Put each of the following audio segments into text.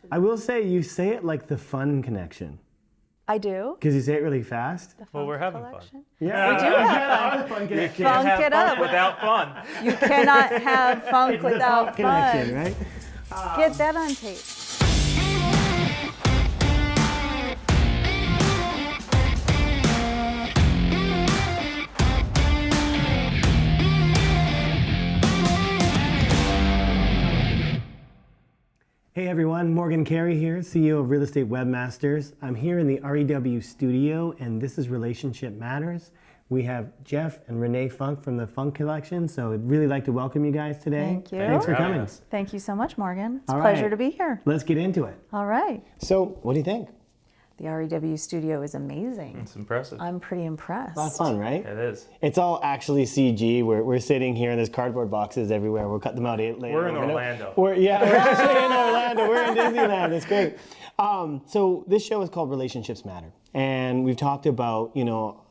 I will say you say it like the fun connection. I do. Because you say it really fast. Well, we're having fun. Yeah, We do have fun. You can't have fun without fun. You cannot have funk without connection, fun. right? Get that on tape. Hey everyone, Morgan Carey here, CEO of Real Estate Webmasters. I'm here in the REW studio and this is Relationship Matters. We have Jeff and Renee Funk from the Funk Collection, so I'd really like to welcome you guys today. Thank you. Thanks for coming. Thank you so much, Morgan. It's a All pleasure right. to be here. Let's get into it. All right. So, what do you think? The REW studio is amazing. It's impressive. I'm pretty impressed. A lot of fun, right? It is. It's all actually CG. We're sitting here and there's cardboard boxes everywhere. We'll cut them out later. We're in Orlando. We're actually in Orlando. We're in Disneyland. It's great. So this show is called Relationships Matter. And we've talked about,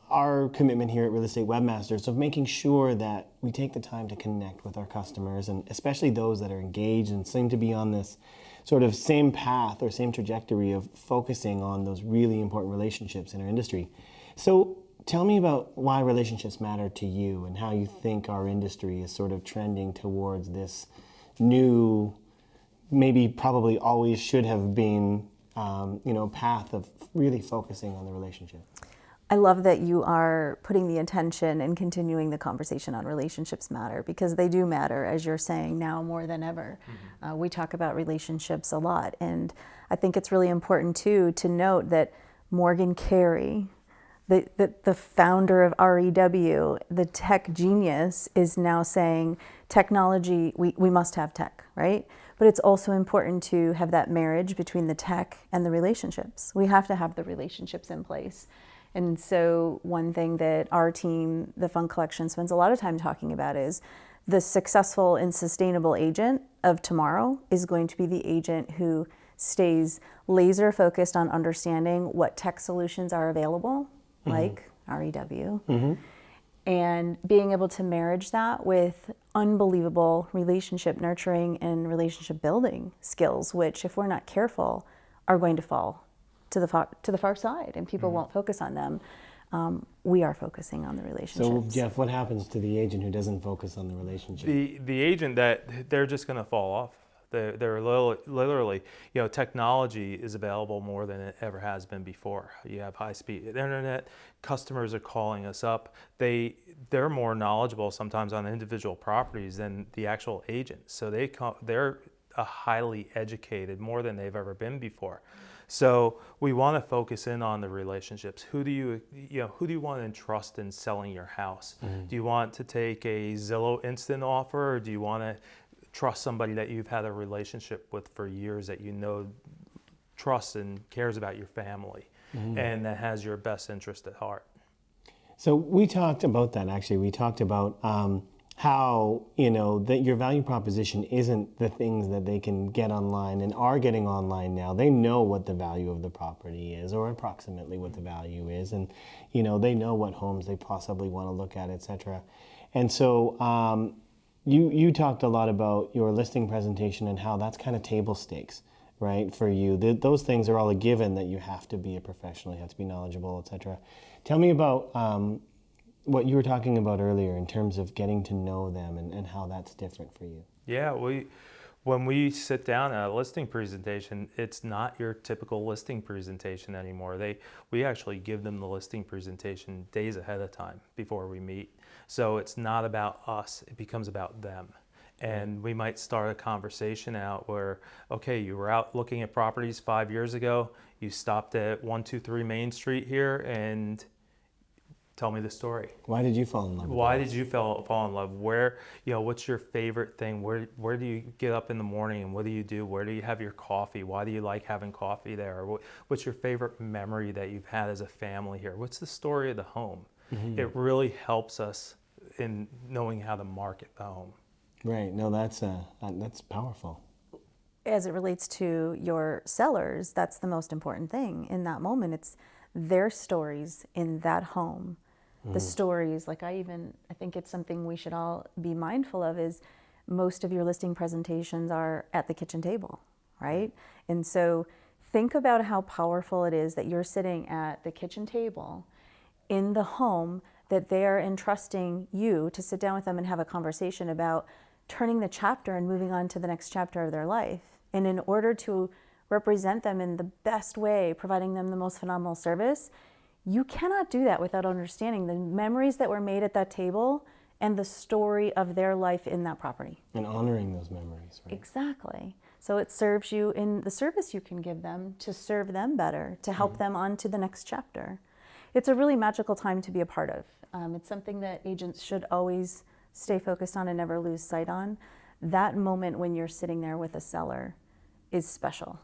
our commitment here at Real Estate Webmasters of making sure that we take the time to connect with our customers, and especially those that are engaged and seem to be on this sort of same path or same trajectory of focusing on those really important relationships in our industry. So tell me about why relationships matter to you and how you think our industry is sort of trending towards this new, maybe probably always should have been, path of really focusing on the relationship. I love that you are putting the intention and continuing the conversation on relationships matter, because they do matter, as you're saying, now more than ever. Mm-hmm. We talk about relationships a lot, and I think it's really important too to note that Morgan Carey, the founder of REW, the tech genius, is now saying technology, we must have tech, right? But it's also important to have that marriage between the tech and the relationships. We have to have the relationships in place. And so one thing that our team, the Funk Collection, spends a lot of time talking about is the successful and sustainable agent of tomorrow is going to be the agent who stays laser focused on understanding what tech solutions are available, like REW, and being able to marriage that with unbelievable relationship nurturing and relationship building skills, which, if we're not careful, are going to fall to the far side, and people won't focus on them. We are focusing on the relationships. So, Jeff, what happens to the agent who doesn't focus on the relationship? The agent that they're just going to fall off. They're literally, technology is available more than it ever has been before. You have high-speed internet. Customers are calling us up. They're more knowledgeable sometimes on individual properties than the actual agent. So they're highly educated, more than they've ever been before. So we want to focus in on the relationships. Who do you want to entrust in selling your house? Do you want to take a Zillow instant offer, or do you want to trust somebody that you've had a relationship with for years, that trusts and cares about your family, and that has your best interest at heart? So we talked about that, actually. We talked about how, that your value proposition isn't the things that they can get online and are getting online now. They know what the value of the property is, or approximately what the value is, and they know what homes they possibly want to look at, etc. And so you talked a lot about your listing presentation and how that's kind of table stakes, right, for you. Those things are all a given, that you have to be a professional, you have to be knowledgeable, etc. Tell me about what you were talking about earlier in terms of getting to know them and how that's different for you. Yeah, when we sit down at a listing presentation, it's not your typical listing presentation anymore. We actually give them the listing presentation days ahead of time before we meet. So it's not about us, it becomes about them. And we might start a conversation out where, okay, you were out looking at properties 5 years ago, you stopped at 123 Main Street here, and tell me the story. Why did you fall in love with Why that? did you fall in love? Where, what's your favorite thing? Where do you get up in the morning and what do you do? Where do you have your coffee? Why do you like having coffee there? What's your favorite memory that you've had as a family here? What's the story of the home? It really helps us in knowing how to market the home. Right. No, that's powerful. As it relates to your sellers, that's the most important thing in that moment. It's their stories in that home. The stories, I think it's something we should all be mindful of, is most of your listing presentations are at the kitchen table, right? And so think about how powerful it is that you're sitting at the kitchen table in the home, that they are entrusting you to sit down with them and have a conversation about turning the chapter and moving on to the next chapter of their life. And in order to represent them in the best way, providing them the most phenomenal service, you cannot do that without understanding the memories that were made at that table and the story of their life in that property. And honoring those memories, right? Exactly. So it serves you in the service you can give them to serve them better, to help them on to the next chapter. It's a really magical time to be a part of. It's something that agents should always stay focused on and never lose sight on. That moment when you're sitting there with a seller is special.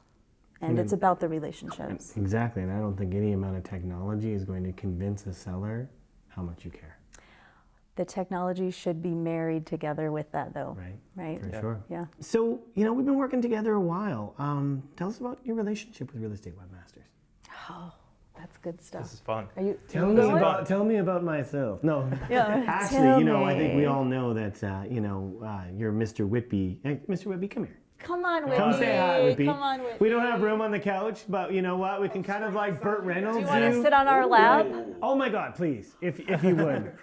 And it's about the relationships. Exactly, and I don't think any amount of technology is going to convince a seller how much you care. The technology should be married together with that, though. Right? For sure. Yeah. So, we've been working together a while. Tell us about your relationship with Real Estate Webmasters. Oh, that's good stuff. This is fun. Are you? Tell me about myself. No, Yeah, actually, tell I think we me. all know that, you're Mr. Whitby. Hey, Mr. Whitby, come here. Come on, Whitby. Come say hi, Whitby. Come on, Whitby. We don't have room on the couch, but you know what? We can kind of like Burt Reynolds. Do you want to sit on our lap? Oh my God, please, if you would.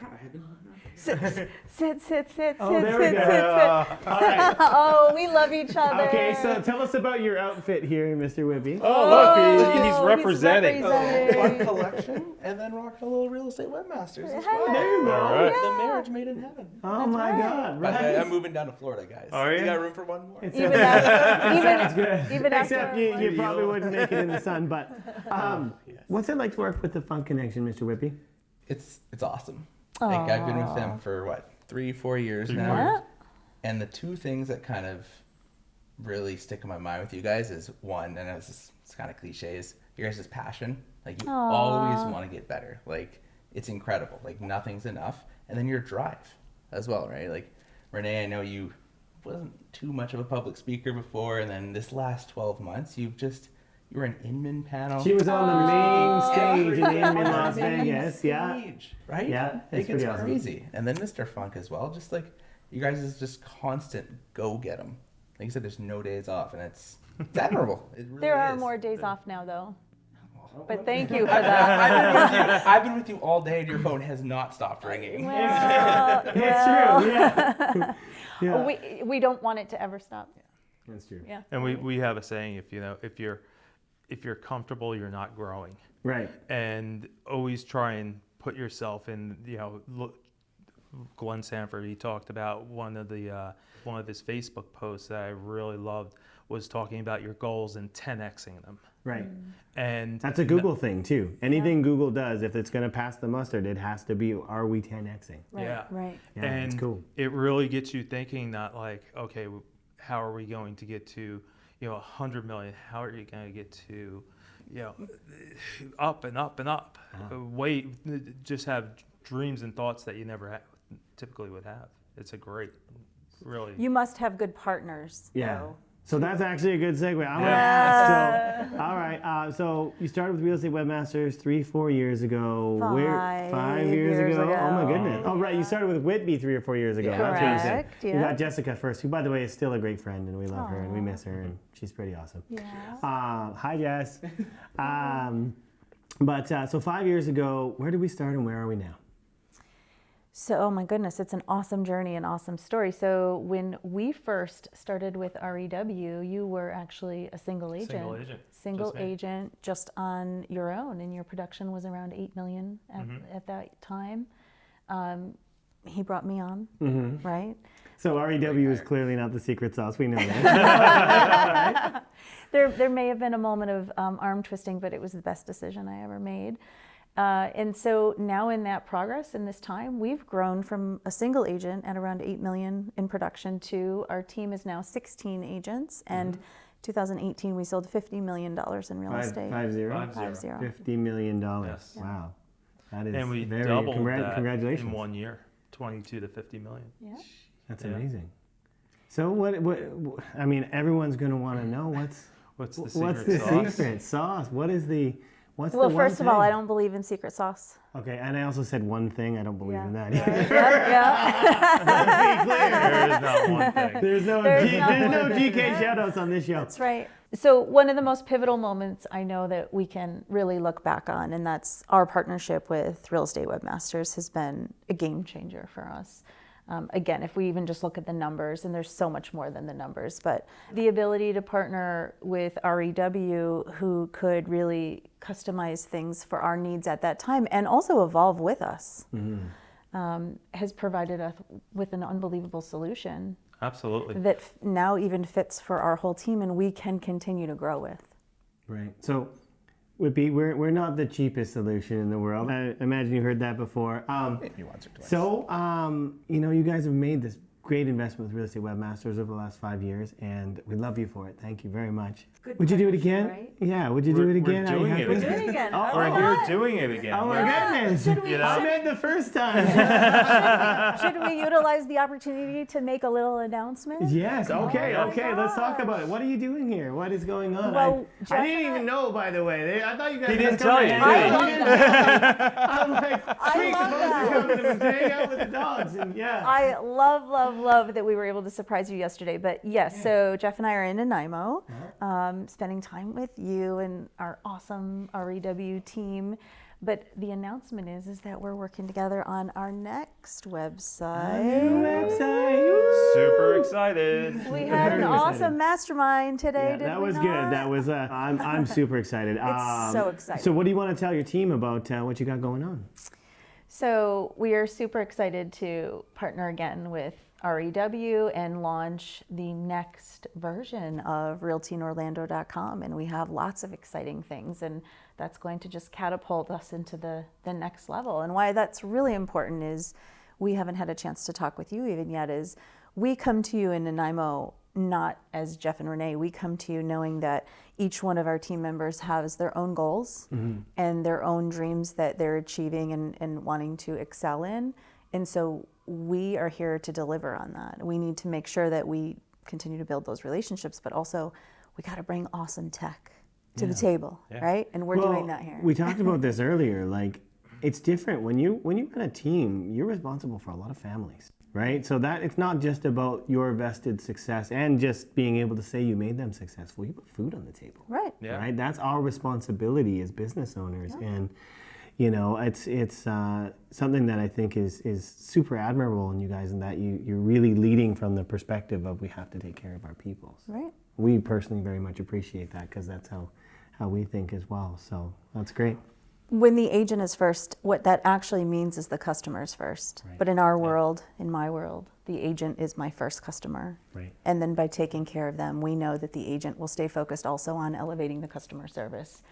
Sit. Oh, there we go. All right. Oh, we love each other. Okay, so tell us about your outfit here, Mr. Whitby. Oh, look, he's representing. Fun collection, and then rocking a little Real Estate Webmasters as well. There you go. All right. The marriage made in heaven. Oh my God, By the way, right? I'm moving down to Florida, guys. Are you? You got room for one more? Even after, even Except after. you probably wouldn't make it in the sun, but what's it like to work with the Fun Connection, Mr. Whitby? It's awesome. Like I've been with them for 3-4 years now. Yeah. And the two things that kind of really stick in my mind with you guys is one, and it's kind of cliche, is your guys' passion. Like you always want to get better. Like it's incredible. Like nothing's enough. And then your drive as well, right? Like Renee, I know you wasn't too much of a public speaker before, and then this last 12 months, you were an Inman panel. She was on the main stage in Las Vegas. Yeah. Stage, right? Yeah, Like, it's pretty awesome. crazy. And then Mr. Funk as well. Just like you guys is just constant go get 'em. Like you said, there's no days off, and it's admirable. It really There are is. more days off now, though. But thank you for that. I've been with you all day, and your phone has not stopped ringing. Well, It's true, yeah. Yeah. we don't want it to ever stop. That's true. Yeah. And we have a saying, if you're comfortable, you're not growing. Right. And always try and put yourself in, look, Glenn Sanford, he talked about one of his Facebook posts that I really loved was talking about your goals and 10xing them. Right. And That's a Google thing too. Anything Google does, if it's going to pass the mustard, it has to be, are we 10xing? Right. Yeah. Right. Yeah, and it's cool. it really gets you thinking that like, okay, how are we going to get to, 100 million? How are you going to get to, up and up and up? Just have dreams and thoughts that you never typically would have. It's a great, really. You must have good partners. Yeah. though. So that's actually a good segue. So, all right. So you started with Real Estate Webmasters 3-4 years ago. 5 years ago. Oh my goodness. Oh right, you started with Whitby 3 or 4 years ago. Yeah. That's what you said. Correct, You yeah. got Jessica first, who by the way is still a great friend, and we love her and we miss her, and she's pretty awesome. Yeah. Hi Jess. So 5 years ago, where did we start and where are we now? So, oh my goodness, it's an awesome journey, an awesome story. So when we first started with REW, you were actually a single agent. Single Just me. agent, just on your own, and your production was around 8 million at that time. He brought me on, right? So REW is clearly not the secret sauce. We know that. There may have been a moment of arm twisting, but it was the best decision I ever made. And so now in that progress, in this time, we've grown from a single agent at around 8 million in production to our team is now 16 agents. And 2018, we sold $50 million in real estate. 50. 50. $50 million. Yes. Wow. That is And we very doubled that congratulations. in 1 year, 22 to 50 million. Yeah. That's Yeah. amazing. So what I mean, everyone's going to want to know what's What's the what's secret the sauce? secret sauce? What is the What's Well, the one first of all, thing? I don't believe in secret sauce. Okay, and I also said one thing. I don't believe in that Right. either. Yeah. There is not one thing. There's no There's not no one GK thing. shoutouts on this show. That's right. So one of the most pivotal moments I know that we can really look back on, and that's our partnership with Real Estate Webmasters, has been a game changer for us. Again, if we even just look at the numbers, and there's so much more than the numbers, but the ability to partner with REW, who could really customize things for our needs at that time and also evolve with us, has provided us with an unbelievable solution Absolutely. that now even fits for our whole team and we can continue to grow with. Right. So, Whippy, we're not the cheapest solution in the world. I imagine you heard that before. Maybe once or twice. So, you guys have made this great investment with Real Estate Webmasters over the last 5 years, and we love you for it. Thank you very much. Good Would you do it partnership, again? right? Yeah. Would you do it again? We're Are you doing it happy? again. Do it again. Oh, Why We're not? here doing it again. Oh my Yeah. goodness! Should we- I meant the first time. Should we utilize the opportunity to make a little announcement? Yes. Okay. Oh, Okay. Let's talk about it. What are you doing here? What is going on? Well, Jeff I didn't and I- even know, by the way. I thought you guys. He didn't just come tell to you, hang did out. I I'm like, I we're love supposed that. to come in and hang out with the dogs, and yeah. I love that we were able to surprise you yesterday. But yes, so Jeff and I are in Nanaimo, spending time with you and our awesome REW team. But the announcement is that we're working together on our next website. Website. Super excited. We had an Very awesome excited. mastermind today, Yeah, did that we was not? good. That was. I'm super excited. so exciting. So, what do you want to tell your team about what you got going on? So we are super excited to partner again with REW and launch the next version of realtyinorlando.com. And we have lots of exciting things, and that's going to just catapult us into the next level. And why that's really important is we haven't had a chance to talk with you even yet, is we come to you in Nanaimo not as Jeff and Renee. We come to you knowing that each one of our team members has their own goals and their own dreams that they're achieving and wanting to excel in. And so we are here to deliver on that. We need to make sure that we continue to build those relationships, but also we got to bring awesome tech to the table, right? And we're doing that here. We talked about this earlier. Like, it's different when you run a team. You're responsible for a lot of families, right? So that it's not just about your vested success and just being able to say you made them successful. You put food on the table, Right. Yeah. right? That's our responsibility as business owners, and it's something that I think is super admirable in you guys, in that you're really leading from the perspective of we have to take care of our people. Right. We personally very much appreciate that, because that's how we think as well. So that's great. When the agent is first, what that actually means is the customer is first. Right. But in our world, in my world, the agent is my first customer. Right. And then by taking care of them, we know that the agent will stay focused also on elevating the customer service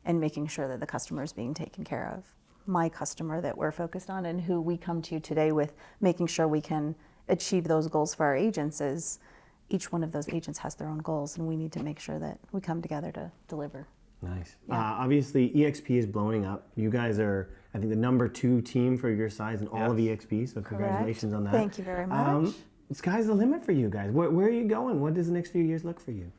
and making sure that the customer is being taken care of. My customer that we're focused on, and who we come to today with making sure we can achieve those goals for our agents, is each one of those agents has their own goals, and we need to make sure that we come together to deliver. Nice. Obviously, EXP is blowing up. You guys are, I think, the #2 team for your size in all of EXP, so congratulations on that. Thank you very much. Sky's the limit for you guys. Where are you going? What does the next few years look for you?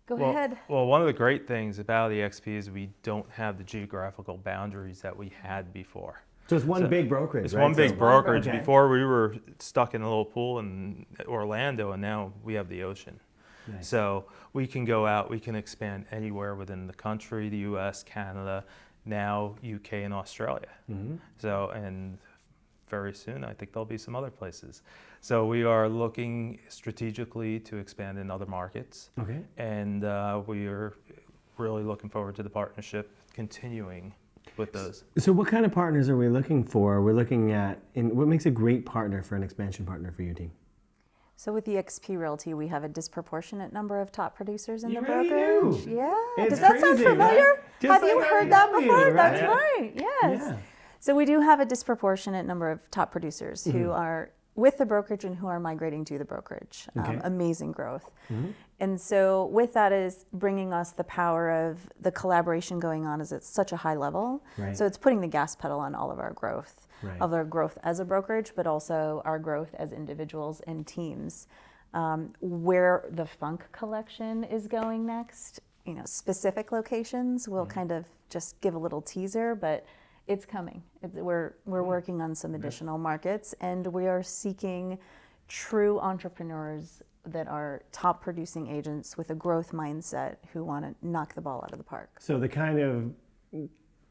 Go ahead. Well, one of the great things about EXP is we don't have the geographical boundaries that we had before. So it's one big brokerage, It's right? one big So- brokerage. Okay. Before we were stuck in a little pool in Orlando, and now we have the ocean. Nice. So we can go out, we can expand anywhere within the country, the US, Canada, now UK and Australia. So, and very soon I think there'll be some other places. So we are looking strategically to expand in other markets. Okay. And we are really looking forward to the partnership continuing with those. So what kind of partners are we looking for? We're looking at, and what makes a great partner for an expansion partner for your team? So with EXP Realty, we have a disproportionate number of top producers in You the really brokerage. do. Yeah. It's Does that sound crazy, familiar? right? Just Have like you our heard that W, before? right? That's right. Yes. Yeah. So we do have a disproportionate number of top producers who are with the brokerage and who are migrating to the brokerage. Okay. Amazing growth. And so with that is bringing us the power of the collaboration going on is at such a high level. Right. So it's putting the gas pedal on all of our growth, Right. of our growth as a brokerage, but also our growth as individuals and teams. Where the Funk collection is going next, specific locations. We'll kind of just give a little teaser, but it's coming. We're working on some additional markets, and we are seeking true entrepreneurs that are top producing agents with a growth mindset who want to knock the ball out of the park. So the kind of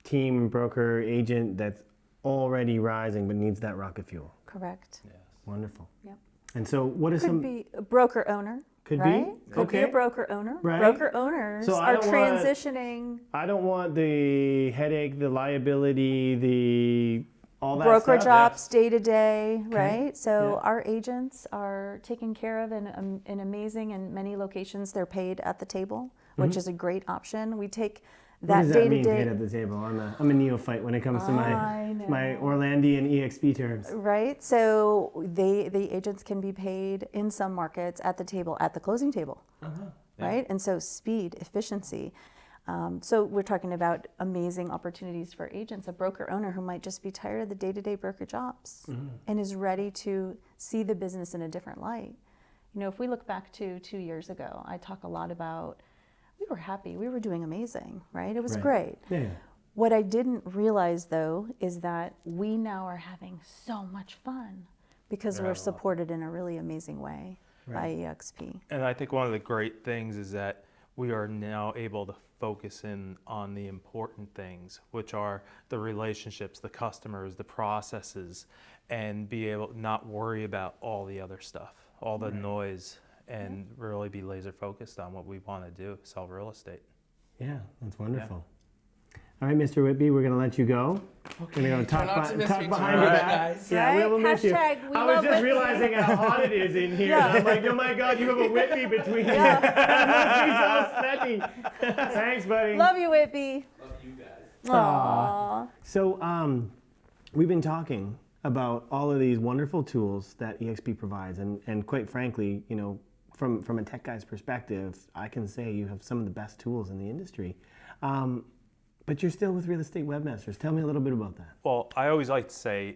team, broker, agent that's already rising but needs that rocket fuel. Correct. Yes. Wonderful. Yep. And so what are Could some... be a broker owner. Could right? be. Could be Okay. a broker owner. Right. Broker owners So I are don't want- transitioning. I don't want the headache, the liability, all that Brokerage stuff. ops day to day, right? So Yeah. our agents are taken care of in amazing and many locations. They're paid at the table, which is a great option. We take What that does day that to mean, paid day. at the table? I'm a neophyte when it comes to I my know. Orlandian EXP terms. Right, so the agents can be paid in some markets at the table, at the closing table, right? And so speed, efficiency. So we're talking about amazing opportunities for agents, a broker owner who might just be tired of the day-to-day brokerage ops and is ready to see the business in a different light. If we look back to 2 years ago, I talk a lot about we were happy, we were doing amazing, right? It was Right. great. Yeah. What I didn't realize, though, is that we now are having so much fun because we're supported in a really amazing way by EXP. And I think one of the great things is that we are now able to focus in on the important things, which are the relationships, the customers, the processes, and be able to not worry about all the other stuff, all the noise, and really be laser focused on what we want to do, sell real estate. Yeah, that's wonderful. All right, Mr. Whitby, we're going to let you go. We're going to go talk, not to miss talk me behind your tomorrow, back. guys. Yeah, Right? we will miss you. Hashtag we I was love just Whitby. realizing how hot it is in here. Yeah. I'm like, oh my God, you have a Whitby between you. That must be so sweaty. Thanks, buddy. Love you, Whitby. Love you guys. Aww. So we've been talking about all of these wonderful tools that EXP provides, and quite frankly, from a tech guy's perspective, I can say you have some of the best tools in the industry. But you're still with Real Estate Webmasters. Tell me a little bit about that. Well, I always like to say,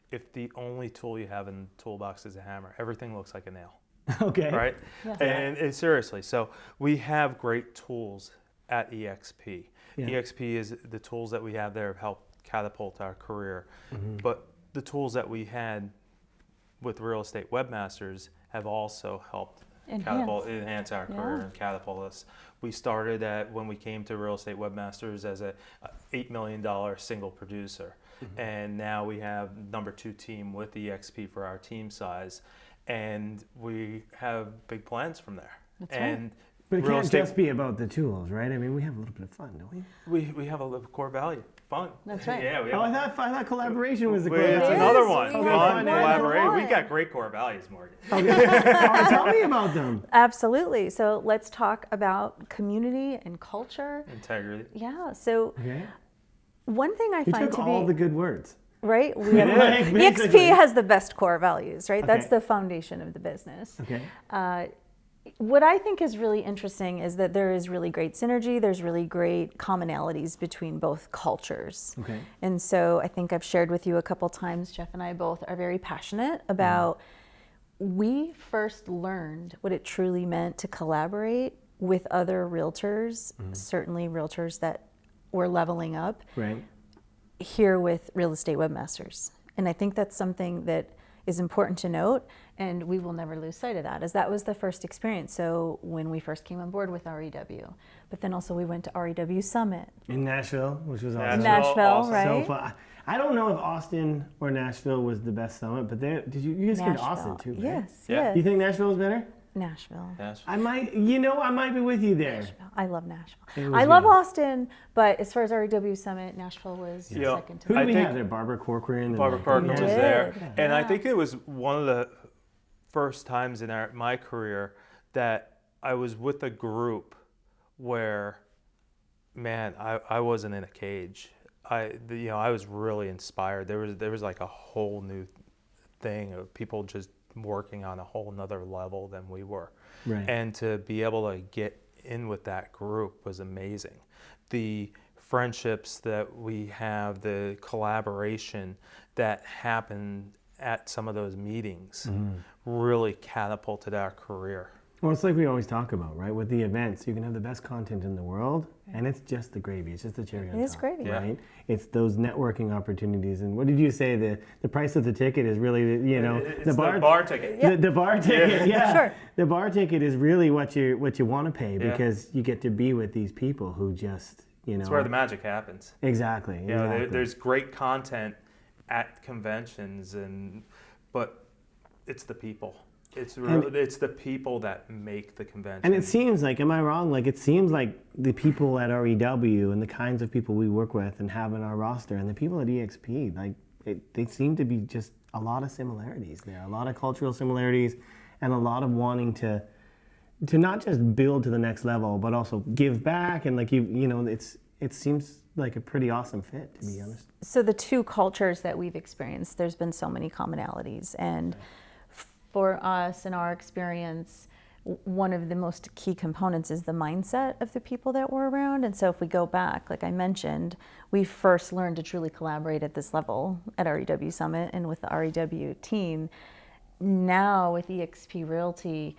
if the only tool you have in the toolbox is a hammer, everything looks like a nail. Okay. Right? Yeah. And seriously, so we have great tools at EXP. Yeah. EXP is the tools that we have there have helped catapult our career. But the tools that we had with Real Estate Webmasters have also helped enhance our career and catapult us. We started when we came to Real Estate Webmasters as a $8 million single producer. And now we have number 2 team with EXP for our team size. And we have big plans from there. That's and But it real can't estate, just be about the tools, right? I mean, we have a little bit of fun, don't we? we have a little core value, fun. That's right. Yeah, we Oh, have, I thought collaboration was the core it's value. another is. one. We have Fun, more than collaborate. We one. got great core values, Morgan. Oh, tell me about them. Absolutely. So let's talk about community and culture. Integrity. Yeah. So Okay. one thing I You find took to all be the good words. right. We have, Like, basically. EXP has the best core values, right? That's Okay. the foundation of the business. Okay. What I think is really interesting is that there is really great synergy. There's really great commonalities between both cultures. Okay. And so I think I've shared with you a couple times, Jeff and I both are very passionate about we first learned what it truly meant to collaborate with other realtors, certainly realtors that were leveling up, Right. here with Real Estate Webmasters. And I think that's something that is important to note, and we will never lose sight of that, as that was the first experience. So when we first came on board with REW, but then also we went to REW Summit. In Nashville, which was awesome. Nashville, awesome. right? So fun. I don't know if Austin or Nashville was the best summit, but did you guys came to Austin too, right? Yes, Yeah. yes. You think Nashville was better? Nashville. I might be with you there. I love Nashville. It was I love good. Austin, but as far as REW Summit, Nashville was Yeah. second to Who me. did I we think- have there? Barbara Corcoran. and Barbara like- Parker You was did. there, and I Yeah. think it was one of the first times in my career that I was with a group where, man, I wasn't in a cage. I was really inspired. There was like a whole new thing of people just working on a whole nother level than we were, Right. and to be able to get in with that group was amazing. The friendships that we have, the collaboration that happened at some of those meetings really catapulted our career. Well, it's like we always talk about, right? With the events, you can have the best content in the world, and it's just the gravy. It's just the cherry on top. It is gravy. Yeah. Right? It's those networking opportunities. And what did you say? The price of the ticket is really, you know, It's the bar ticket. The bar ticket, yeah. Sure. The bar ticket is really what you want to pay Yeah. because you get to be with these people who just, you know. It's where the magic happens. Exactly. You know, exactly. there's great content at conventions, but it's the people. It's the people that make the convention. And it seems like, am I wrong? Like it seems like the people at REW and the kinds of people we work with and have in our roster, and the people at EXP, like they seem to be just a lot of similarities there, a lot of cultural similarities, and a lot of wanting to not just build to the next level, but also give back. And like you know, it seems like a pretty awesome fit, to be honest. So the two cultures that we've experienced, there's been so many commonalities, and for us in our experience, one of the most key components is the mindset of the people that we're around. And so if we go back, like I mentioned, we first learned to truly collaborate at this level at REW Summit and with the REW team. Now with eXp Realty,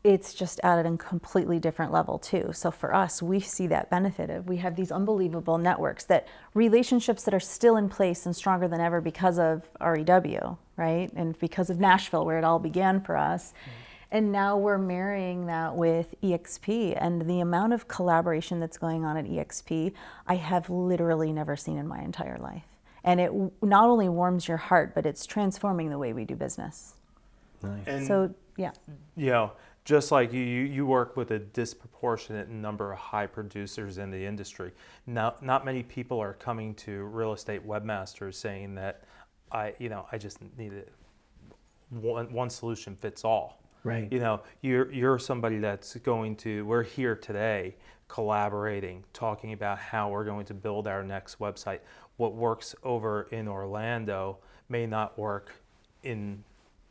it's just at a completely different level too. So for us, we see that benefit of, we have these unbelievable networks, that relationships that are still in place and stronger than ever because of REW, right? And because of Nashville, where it all began for us. And now we're marrying that with eXp, and the amount of collaboration that's going on at eXp, I have literally never seen in my entire life. And it not only warms your heart, but it's transforming the way we do business. Nice. And, So, yeah. you know, just like you work with a disproportionate number of high producers in the industry. Not many people are coming to real estate webmasters saying that I just need one solution fits all. Right. You know, you're somebody that's going to. We're here today, collaborating, talking about how we're going to build our next website. What works over in Orlando may not work in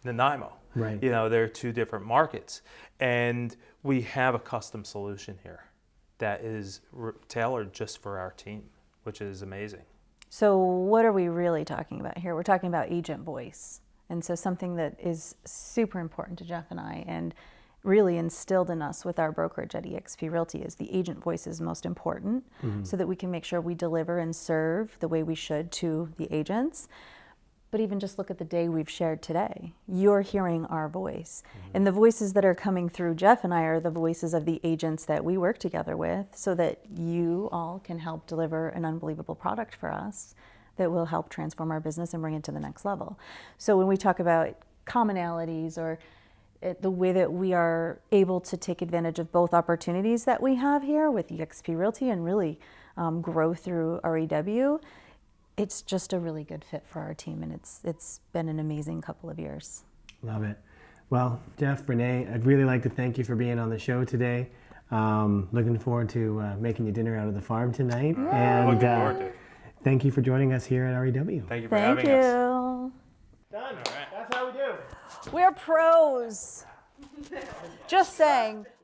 Nanaimo. Right. You know, they're two different markets, and we have a custom solution here that is tailored just for our team, which is amazing. So what are we really talking about here? We're talking about agent voice. And so something that is super important to Jeff and I, and really instilled in us with our brokerage at eXp Realty, is the agent voice is most important, so that we can make sure we deliver and serve the way we should to the agents. But even just look at the day we've shared today. You're hearing our voice. And the voices that are coming through Jeff and I are the voices of the agents that we work together with, so that you all can help deliver an unbelievable product for us that will help transform our business and bring it to the next level. So when we talk about commonalities, or the way that we are able to take advantage of both opportunities that we have here with eXp Realty and really grow through REW, it's just a really good fit for our team, and it's been an amazing couple of years. Love it. Well, Jeff, Renee, I'd really like to thank you for being on the show today. Looking forward to making you dinner out of the farm tonight. And Looking forward to it. thank you for joining us here at REW. Thank you for Thank having us. you. Done. That's how we do. We're pros. Just saying.